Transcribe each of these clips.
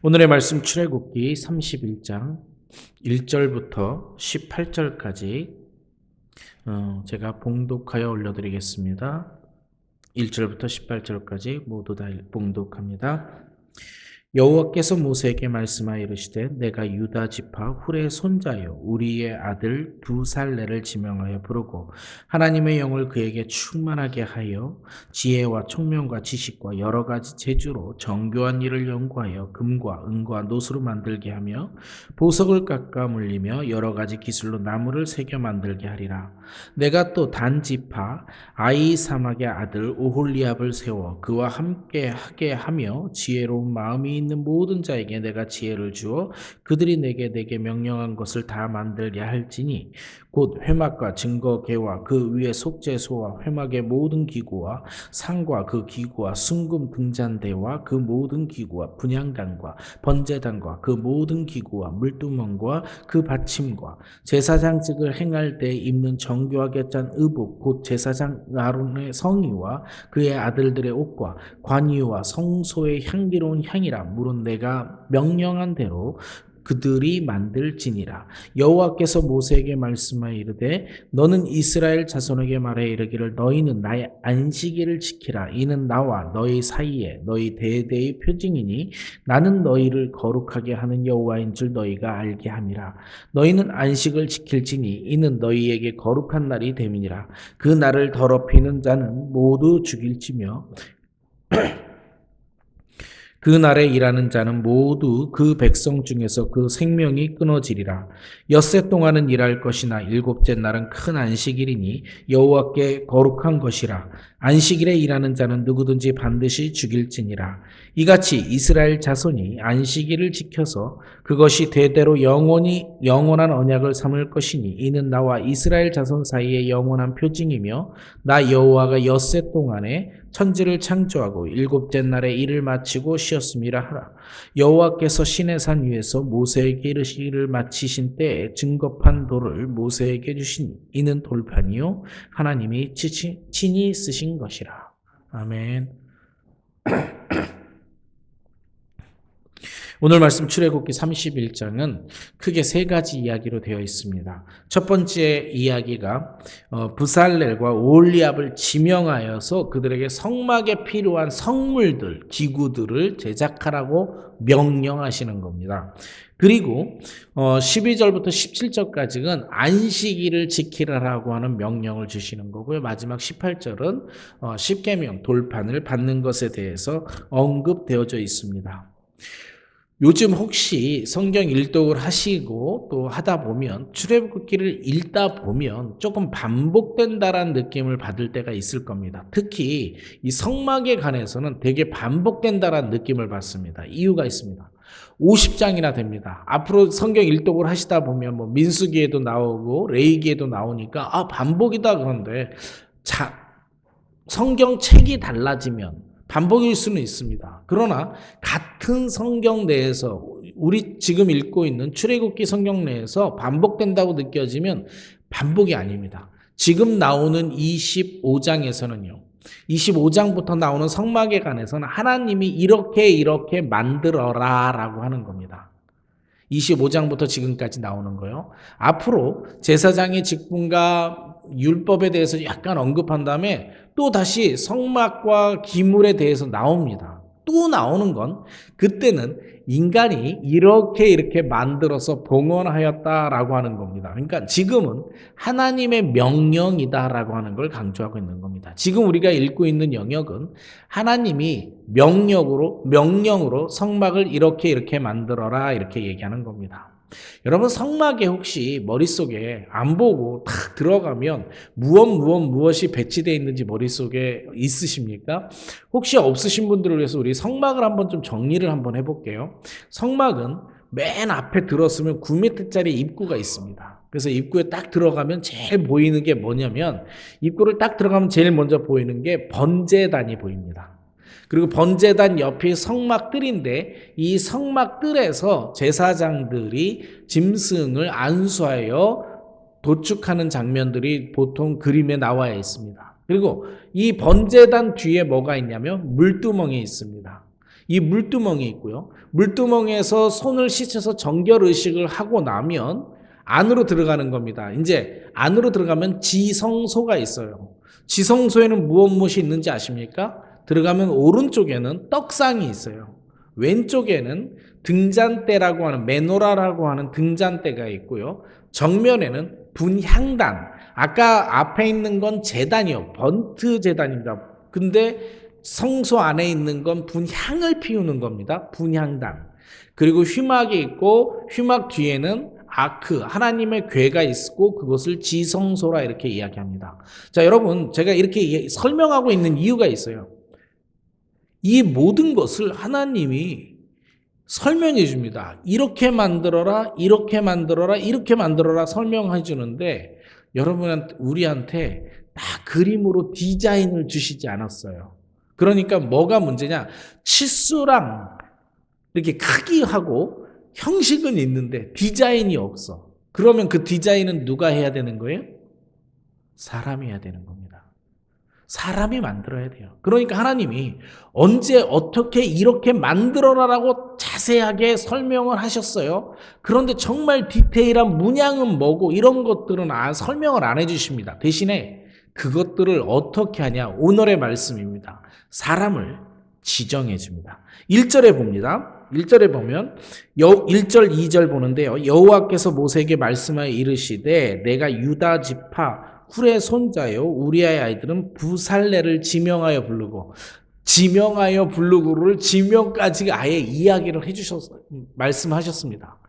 오늘의 말씀 출애굽기 31장 1절부터 18절까지 제가 봉독하여 올려드리겠습니다. 1절부터 18절까지 모두 다 봉독합니다. 여호와께서 모세에게 말씀하여 이르시되 내가 유다 지파 훌의 손자요 우리의 아들 두 살레를 지명하여 부르고 하나님의 영을 그에게 충만하게 하여 지혜와 총명과 지식과 여러 가지 재주로 정교한 일을 연구하여 금과 은과 노수로 만들게 하며 보석을 깎아 물리며 여러 가지 기술로 나무를 새겨 만들게 하리라. 내가 또 단 지파 아히사막의 아들 오홀리압을 세워 그와 함께 하게 하며 지혜로운 마음이 있는 모든 자에게 내가 지혜를 주어 그들이 내게 명령한 것을 다 만들게 할지니 곧 회막과 증거궤와 그 위에 속죄소와 회막의 모든 기구와 상과 그 기구와 순금 등잔대와 그 모든 기구와 분향단과 번제단과 그 모든 기구와 물두멍과 그 받침과 제사장직을 행할 때 입는 정교하게 짠 의복 곧 제사장 아론의 성의와 그의 아들들의 옷과 관유와 성소의 향기로운 향이라 물은 내가 명령한 대로 그들이 만들지니라. 여호와께서 모세에게 말씀하여 이르되 너는 이스라엘 자손에게 말해 이르기를 너희는 나의 안식일을 지키라. 이는 나와 너희 사이에 너희 대대의 표징이니 나는 너희를 거룩하게 하는 여호와인 줄 너희가 알게 함이라. 너희는 안식을 지킬지니 이는 너희에게 거룩한 날이 됨이니라. 그 날을 더럽히는 자는 모두 죽일지며 그 날에 일하는 자는 모두 그 백성 중에서 그 생명이 끊어지리라. 엿새 동안은 일할 것이나 일곱째 날은 큰 안식일이니 여호와께 거룩한 것이라. 안식일에 일하는 자는 누구든지 반드시 죽일지니라. 이같이 이스라엘 자손이 안식일을 지켜서 그것이 대대로 영원한 언약을 삼을 것이니 이는 나와 이스라엘 자손 사이의 영원한 표징이며 나 여호와가 엿새 동안에 천지를 창조하고 일곱째 날에 일을 마치고 쉬었음이라 하라. 여호와께서 시내산 위에서 모세에게 이르시기를 마치신 때에 증거판 돌을 모세에게 주시니 이는 돌판이요 하나님이 친히 쓰신 것이라. 아멘. 오늘 말씀 출애굽기 31장은 크게 세 가지 이야기로 되어 있습니다. 첫 번째 이야기가 부살렐과 오홀리압을 지명하여서 그들에게 성막에 필요한 성물들, 기구들을 제작하라고 명령하시는 겁니다. 그리고 12절부터 17절까지는 안식일을 지키라라고 하는 명령을 주시는 거고요. 마지막 18절은 십계명 돌판을 받는 것에 대해서 언급되어져 있습니다. 요즘 혹시 성경 일독을 하시고 또 하다 보면 출애굽기를 읽다 보면 조금 반복된다라는 느낌을 받을 때가 있을 겁니다. 특히 이 성막에 관해서는 되게 반복된다라는 느낌을 받습니다. 이유가 있습니다. 50장이나 됩니다. 앞으로 성경 일독을 하시다 보면 뭐 민수기에도 나오고 레위기에도 나오니까 반복이다 그런데 성경 책이 달라지면 반복일 수는 있습니다. 그러나 같은 성경 내에서 우리 지금 읽고 있는 출애굽기 성경 내에서 반복된다고 느껴지면 반복이 아닙니다. 지금 나오는 25장에서는요. 25장부터 나오는 성막에 관해서는 하나님이 이렇게 만들어라 라고 하는 겁니다. 25장부터 지금까지 나오는 거요. 앞으로 제사장의 직분과 율법에 대해서 약간 언급한 다음에 또 다시 성막과 기물에 대해서 나옵니다. 또 나오는 건 그때는 인간이 이렇게 만들어서 봉헌하였다라고 하는 겁니다. 그러니까 지금은 하나님의 명령이다라고 하는 걸 강조하고 있는 겁니다. 지금 우리가 읽고 있는 영역은 하나님이 명령으로 성막을 이렇게 만들어라 이렇게 얘기하는 겁니다. 여러분 성막에 혹시 머릿속에 안 보고 탁 들어가면 무엇이 배치되어 있는지 머릿속에 있으십니까? 혹시 없으신 분들을 위해서 우리 성막을 한번 좀 정리를 한번 해볼게요. 성막은 맨 앞에 들었으면 9m짜리 입구가 있습니다. 그래서 입구에 딱 들어가면 제일 보이는 게 뭐냐면 입구를 딱 들어가면 제일 먼저 보이는 게 번제단이 보입니다. 그리고 번제단 옆이 성막들인데 이 성막들에서 제사장들이 짐승을 안수하여 도축하는 장면들이 보통 그림에 나와 있습니다. 그리고 이 번제단 뒤에 뭐가 있냐면 물두멍이 있습니다. 이 물두멍이 있고요. 물두멍에서 손을 씻어서 정결의식을 하고 나면 안으로 들어가는 겁니다. 이제 안으로 들어가면 지성소가 있어요. 지성소에는 무엇이 있는지 아십니까? 들어가면 오른쪽에는 떡상이 있어요. 왼쪽에는 등잔대라고 하는 메노라라고 하는 등잔대가 있고요. 정면에는 분향단. 아까 앞에 있는 건 제단이요. 번트 제단입니다. 근데 성소 안에 있는 건 분향을 피우는 겁니다. 분향단. 그리고 휘막이 있고 휘막 뒤에는 아크, 하나님의 궤가 있고 그것을 지성소라 이렇게 이야기합니다. 자, 여러분, 제가 이렇게 설명하고 있는 이유가 있어요. 이 모든 것을 하나님이 설명해 줍니다. 이렇게 만들어라, 이렇게 만들어라, 이렇게 만들어라 설명해 주는데 여러분한테, 우리한테 다 그림으로 디자인을 주시지 않았어요. 그러니까 뭐가 문제냐? 치수랑 이렇게 크기하고 형식은 있는데 디자인이 없어. 그러면 그 디자인은 누가 해야 되는 거예요? 사람이 해야 되는 겁니다. 사람이 만들어야 돼요. 그러니까 하나님이 언제 어떻게 이렇게 만들어라라고 자세하게 설명을 하셨어요. 그런데 정말 디테일한 문양은 뭐고 이런 것들은 설명을 안 해주십니다. 대신에 그것들을 어떻게 하냐? 오늘의 말씀입니다. 사람을 지정해 줍니다. 1절에 봅니다. 1절에 보면 1절 2절 보는데요. 여호와께서 모세에게 말씀하여 이르시되 내가 유다 지파 훌의 손자요 우리아의 아이들은 부살레를 지명하여 부르고, 지명하여 부르고를 지명까지 아예 이야기를 말씀하셨습니다.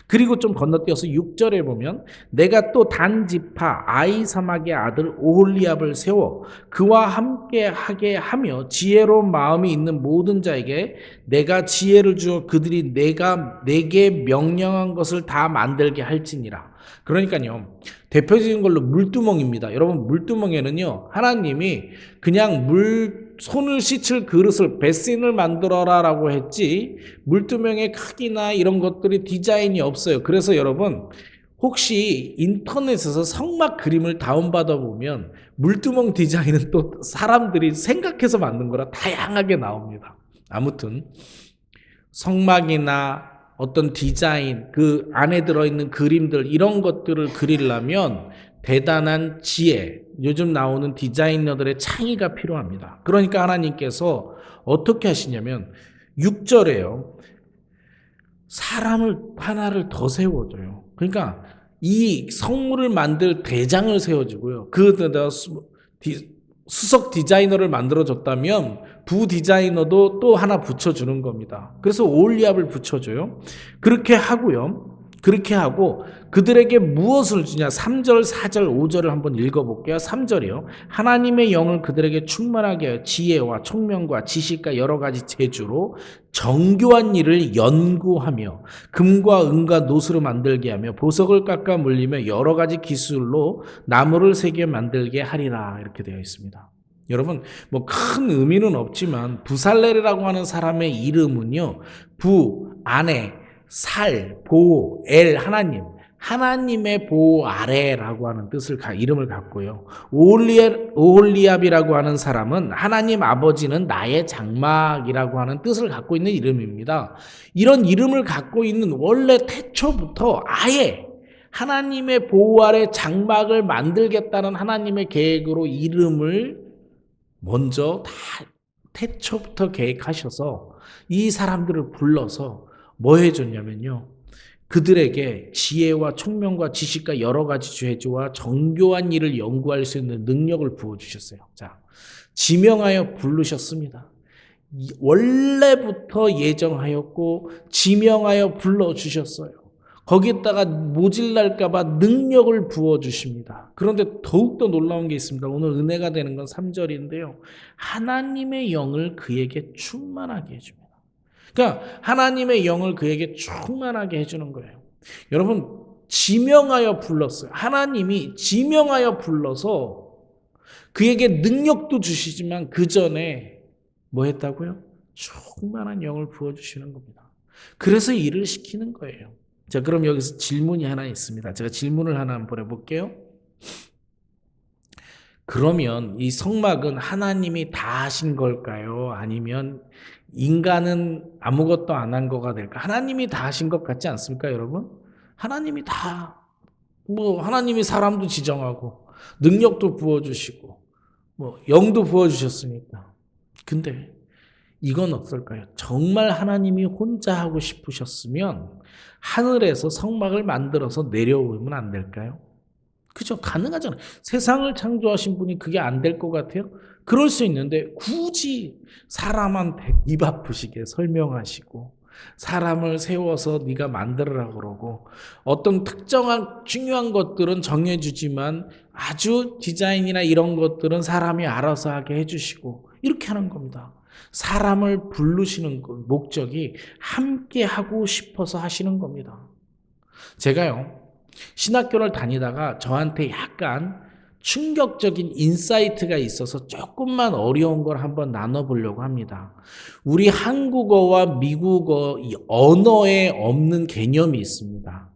그리고 좀 건너뛰어서 6절에 보면 내가 또 단 지파 아히사막의 아들 오홀리압을 세워 그와 함께 하게 하며 지혜로운 마음이 있는 모든 자에게 내가 지혜를 주어 그들이 내게 명령한 것을 다 만들게 할지니라. 그러니까요, 대표적인 걸로 물두멍입니다. 여러분, 물두멍에는요 하나님이 그냥 손을 씻을 그릇을 베신을 만들어라 라고 했지 물두멍의 크기나 이런 것들이 디자인이 없어요. 그래서 여러분, 혹시 인터넷에서 성막 그림을 다운받아 보면 물두멍 디자인은 또 사람들이 생각해서 만든 거라 다양하게 나옵니다. 아무튼 성막이나 어떤 디자인, 그 안에 들어있는 그림들 이런 것들을 그리려면 대단한 지혜, 요즘 나오는 디자이너들의 창의가 필요합니다. 그러니까 하나님께서 어떻게 하시냐면 6절에요. 사람을 하나를 더 세워줘요. 그러니까 이 성물을 만들 대장을 세워주고요. 그에다 수석 디자이너를 만들어줬다면 부 디자이너도 또 하나 붙여주는 겁니다. 그래서 올리압을 붙여줘요. 그렇게 하고요. 그렇게 하고 그들에게 무엇을 주냐? 3절, 4절, 5절을 한번 읽어볼게요. 3절이요. 하나님의 영을 그들에게 충만하게 하여 지혜와 총명과 지식과 여러 가지 재주로 정교한 일을 연구하며 금과 은과 노수로 만들게 하며 보석을 깎아 물리며 여러 가지 기술로 나무를 새겨 만들게 하리라. 이렇게 되어 있습니다. 여러분, 뭐 큰 의미는 없지만 부살레라고 하는 사람의 이름은요, 부 안에 살, 보호, 엘, 하나님의 보호 아래라고 하는 뜻을 이름을 갖고요. 오홀리압이라고 하는 사람은 하나님 아버지는 나의 장막이라고 하는 뜻을 갖고 있는 이름입니다. 이런 이름을 갖고 있는 원래 태초부터 아예 하나님의 보호 아래 장막을 만들겠다는 하나님의 계획으로 이름을 먼저 다 태초부터 계획하셔서 이 사람들을 불러서 뭐 해줬냐면요, 그들에게 지혜와 총명과 지식과 여러 가지 죄주와 정교한 일을 연구할 수 있는 능력을 부어주셨어요. 자, 지명하여 부르셨습니다. 원래부터 예정하였고 지명하여 불러주셨어요. 거기에다가 모질랄까봐 능력을 부어주십니다. 그런데 더욱더 놀라운 게 있습니다. 오늘 은혜가 되는 건 3절인데요. 하나님의 영을 그에게 충만하게 해줍니다. 그러니까 하나님의 영을 그에게 충만하게 해주는 거예요. 여러분, 지명하여 불렀어요. 하나님이 지명하여 불러서 그에게 능력도 주시지만 그 전에 뭐 했다고요? 충만한 영을 부어주시는 겁니다. 그래서 일을 시키는 거예요. 자, 그럼 여기서 질문이 하나 있습니다. 제가 질문을 하나 한번 해볼게요. 그러면 이 성막은 하나님이 다 하신 걸까요? 아니면 인간은 아무것도 안 한 거가 될까? 하나님이 다 하신 것 같지 않습니까, 여러분? 하나님이 다, 하나님이 사람도 지정하고, 능력도 부어주시고, 영도 부어주셨으니까. 근데 이건 어떨까요? 정말 하나님이 혼자 하고 싶으셨으면 하늘에서 성막을 만들어서 내려오면 안 될까요? 그죠? 가능하잖아요. 세상을 창조하신 분이 그게 안 될 것 같아요? 그럴 수 있는데 굳이 사람한테 입 아프시게 설명하시고 사람을 세워서 네가 만들으라 그러고 어떤 특정한 중요한 것들은 정해주지만 아주 디자인이나 이런 것들은 사람이 알아서 하게 해주시고 이렇게 하는 겁니다. 사람을 부르시는 목적이 함께 하고 싶어서 하시는 겁니다. 제가요, 신학교를 다니다가 저한테 약간 충격적인 인사이트가 있어서 조금만 어려운 걸 한번 나눠보려고 합니다. 우리 한국어와 미국어 이 언어에 없는 개념이 있습니다.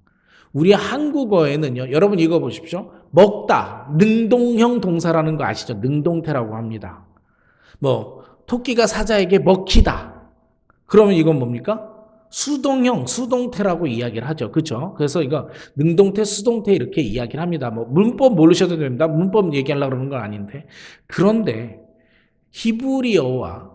우리 한국어에는요, 여러분 이거 보십시오. 먹다, 능동형 동사라는 거 아시죠? 능동태라고 합니다. 토끼가 사자에게 먹히다. 그러면 이건 뭡니까? 수동형, 수동태라고 이야기를 하죠. 그죠? 그래서 이거 능동태, 수동태 이렇게 이야기를 합니다. 문법 모르셔도 됩니다. 문법 얘기하려고 그러는 건 아닌데. 그런데 히브리어와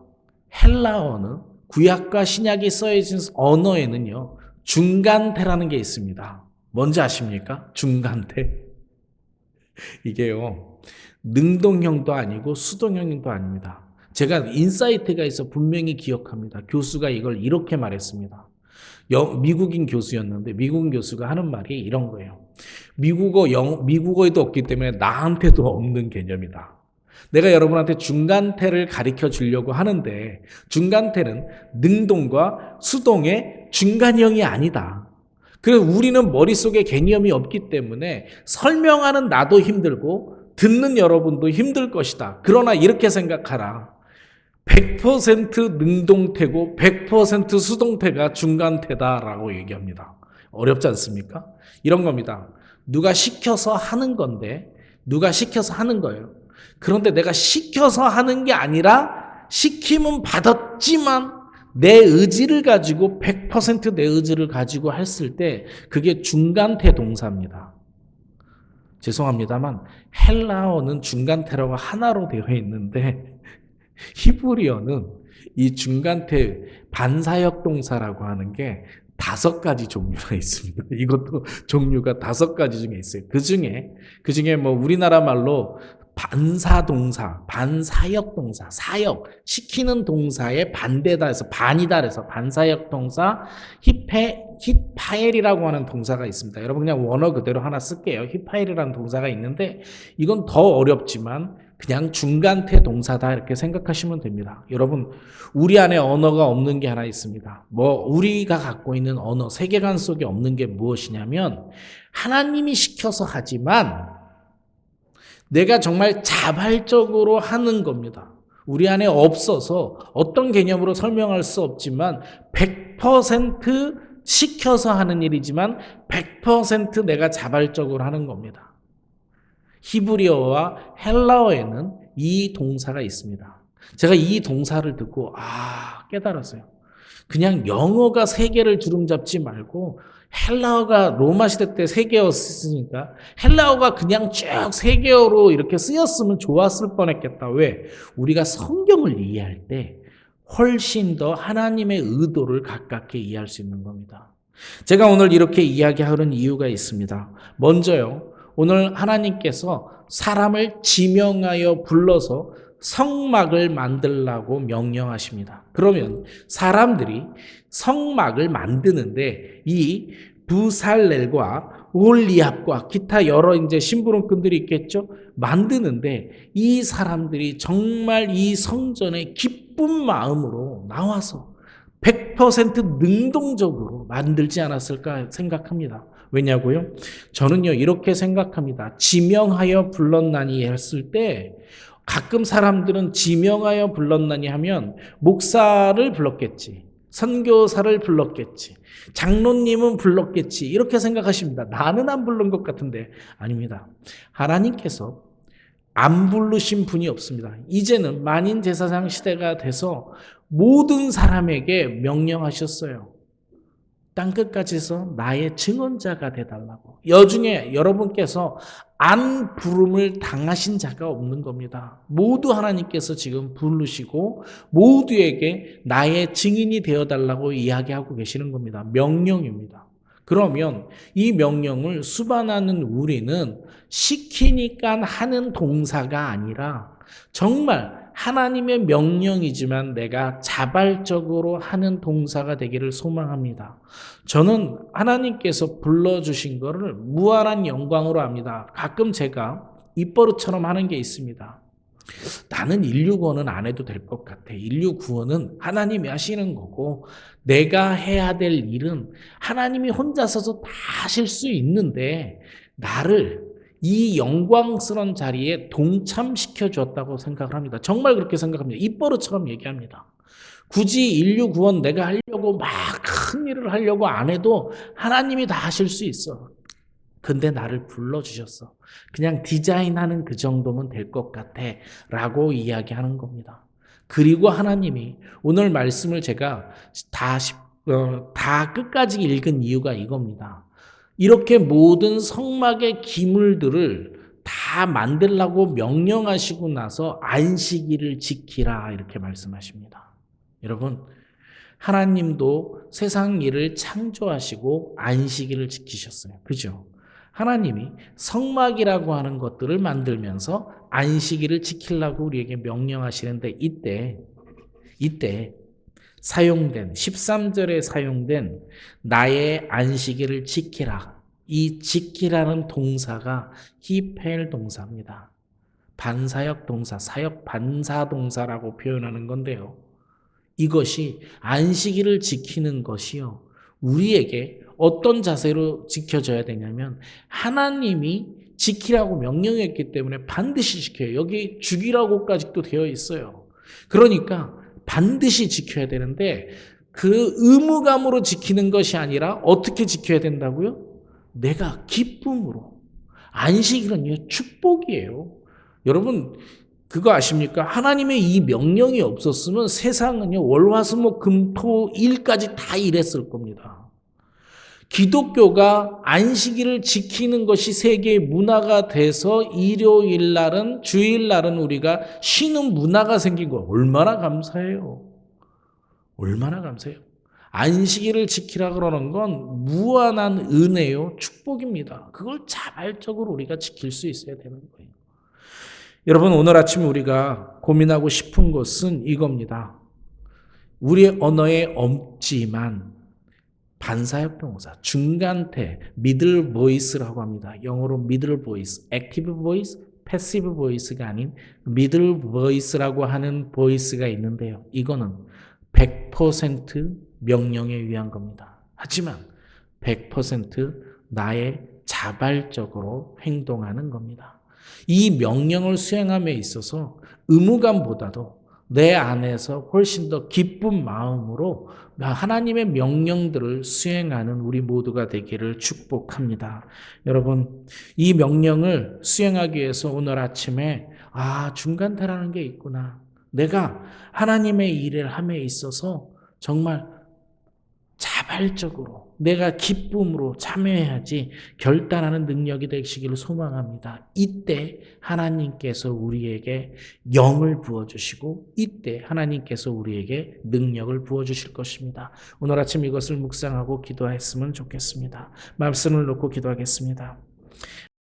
헬라어는 구약과 신약이 써진 언어에는요, 중간태라는 게 있습니다. 뭔지 아십니까? 중간태. 이게요, 능동형도 아니고 수동형도 아닙니다. 제가 인사이트가 있어 분명히 기억합니다. 교수가 이걸 이렇게 말했습니다. 미국인 교수였는데 미국인 교수가 하는 말이 이런 거예요. 미국어에도 없기 때문에 나한테도 없는 개념이다. 내가 여러분한테 중간태를 가르쳐 주려고 하는데 중간태는 능동과 수동의 중간형이 아니다. 그래서 우리는 머릿속에 개념이 없기 때문에 설명하는 나도 힘들고 듣는 여러분도 힘들 것이다. 그러나 이렇게 생각하라. 100% 능동태고 100% 수동태가 중간태다라고 얘기합니다. 어렵지 않습니까? 이런 겁니다. 누가 시켜서 하는 건데 누가 시켜서 하는 거예요. 그런데 내가 시켜서 하는 게 아니라 시킴은 받았지만 내 의지를 가지고 100% 내 의지를 가지고 했을 때 그게 중간태 동사입니다. 죄송합니다만 헬라어는 중간태라고 하나로 되어 있는데 히브리어는 이 중간태 반사역 동사라고 하는 게 5가지 종류가 있습니다. 이것도 종류가 5가지 중에 있어요. 그 중에 우리나라 말로 반사동사, 반사역 동사, 사역, 시키는 동사의 반대다 해서 반이다 해서 반사역 동사, 히파엘이라고 하는 동사가 있습니다. 여러분 그냥 원어 그대로 하나 쓸게요. 히파엘이라는 동사가 있는데 이건 더 어렵지만 그냥 중간태 동사다 이렇게 생각하시면 됩니다. 여러분 우리 안에 언어가 없는 게 하나 있습니다. 우리가 갖고 있는 언어, 세계관 속에 없는 게 무엇이냐면 하나님이 시켜서 하지만 내가 정말 자발적으로 하는 겁니다. 우리 안에 없어서 어떤 개념으로 설명할 수 없지만 100% 시켜서 하는 일이지만 100% 내가 자발적으로 하는 겁니다. 히브리어와 헬라어에는 이 동사가 있습니다. 제가 이 동사를 듣고 깨달았어요. 그냥 영어가 세계를 주름잡지 말고 헬라어가 로마 시대 때 세계어 쓰니까 헬라어가 그냥 쭉 세계어로 이렇게 쓰였으면 좋았을 뻔했겠다. 왜? 우리가 성경을 이해할 때 훨씬 더 하나님의 의도를 가깝게 이해할 수 있는 겁니다. 제가 오늘 이렇게 이야기하는 이유가 있습니다. 먼저요, 오늘 하나님께서 사람을 지명하여 불러서 성막을 만들라고 명령하십니다. 그러면 사람들이 성막을 만드는데 이 부살렐과 올리압과 기타 여러 이제 심부름꾼들이 있겠죠. 만드는데 이 사람들이 정말 이 성전에 기쁜 마음으로 나와서 100% 능동적으로 만들지 않았을까 생각합니다. 왜냐고요? 저는요 이렇게 생각합니다. 지명하여 불렀나니 했을 때 가끔 사람들은 지명하여 불렀나니 하면 목사를 불렀겠지, 선교사를 불렀겠지, 장로님은 불렀겠지 이렇게 생각하십니다. 나는 안 부른 것 같은데 아닙니다. 하나님께서 안 부르신 분이 없습니다. 이제는 만인 제사장 시대가 돼서 모든 사람에게 명령하셨어요. 땅끝까지서 나의 증언자가 되달라고. 여중에 여러분께서 안 부름을 당하신 자가 없는 겁니다. 모두 하나님께서 지금 부르시고 모두에게 나의 증인이 되어달라고 이야기하고 계시는 겁니다. 명령입니다. 그러면 이 명령을 수반하는 우리는 시키니까 하는 동사가 아니라 정말 하나님의 명령이지만 내가 자발적으로 하는 동사가 되기를 소망합니다. 저는 하나님께서 불러주신 것을 무한한 영광으로 합니다. 가끔 제가 입버릇처럼 하는 게 있습니다. 나는 인류 구원은 안 해도 될 것 같아. 인류 구원은 하나님이 하시는 거고 내가 해야 될 일은 하나님이 혼자서도 다 하실 수 있는데 나를 이 영광스러운 자리에 동참시켜 줬다고 생각을 합니다. 정말 그렇게 생각합니다. 입버릇처럼 얘기합니다. 굳이 인류 구원 내가 하려고 막 큰 일을 하려고 안 해도 하나님이 다 하실 수 있어. 근데 나를 불러주셨어. 그냥 디자인하는 그 정도면 될 것 같아 라고 이야기하는 겁니다. 그리고 하나님이 오늘 말씀을 제가 다 끝까지 읽은 이유가 이겁니다. 이렇게 모든 성막의 기물들을 다 만들라고 명령하시고 나서 안식일을 지키라 이렇게 말씀하십니다. 여러분, 하나님도 세상 일을 창조하시고 안식일을 지키셨어요. 그죠? 하나님이 성막이라고 하는 것들을 만들면서 안식일을 지키려고 우리에게 명령하시는데 이때 사용된 13절에 사용된 나의 안식일을 지키라. 이 지키라는 동사가 히펠 동사입니다. 반사역 동사, 사역 반사 동사라고 표현하는 건데요. 이것이 안식일을 지키는 것이요. 우리에게 어떤 자세로 지켜져야 되냐면 하나님이 지키라고 명령했기 때문에 반드시 지켜요. 여기 죽이라고까지 또 되어 있어요. 그러니까 반드시 지켜야 되는데 그 의무감으로 지키는 것이 아니라 어떻게 지켜야 된다고요? 내가 기쁨으로. 안식일은요, 축복이에요. 여러분, 그거 아십니까? 하나님의 이 명령이 없었으면 세상은요, 월화수목 금토 일까지 다 일했을 겁니다. 기독교가 안식일을 지키는 것이 세계의 문화가 돼서 일요일 날은, 주일 날은 우리가 쉬는 문화가 생긴 거 얼마나 감사해요. 얼마나 감사해요. 안식일을 지키라 그러는 건 무한한 은혜요, 축복입니다. 그걸 자발적으로 우리가 지킬 수 있어야 되는 거예요. 여러분, 오늘 아침 우리가 고민하고 싶은 것은 이겁니다. 우리의 언어에 없지만 반사역 동사, 중간태, middle voice라고 합니다. 영어로 middle voice, active voice, passive voice가 아닌 middle voice라고 하는 voice가 있는데요. 이거는 100% 명령에 의한 겁니다. 하지만 100% 나의 자발적으로 행동하는 겁니다. 이 명령을 수행함에 있어서 의무감보다도 내 안에서 훨씬 더 기쁜 마음으로 하나님의 명령들을 수행하는 우리 모두가 되기를 축복합니다. 여러분, 이 명령을 수행하기 위해서 오늘 아침에 중간태라는 게 있구나. 내가 하나님의 일을 함에 있어서 정말 자발적으로 내가 기쁨으로 참여해야지 결단하는 능력이 되시기를 소망합니다. 이때 하나님께서 우리에게 영을 부어주시고 이때 하나님께서 우리에게 능력을 부어주실 것입니다. 오늘 아침 이것을 묵상하고 기도했으면 좋겠습니다. 말씀을 놓고 기도하겠습니다.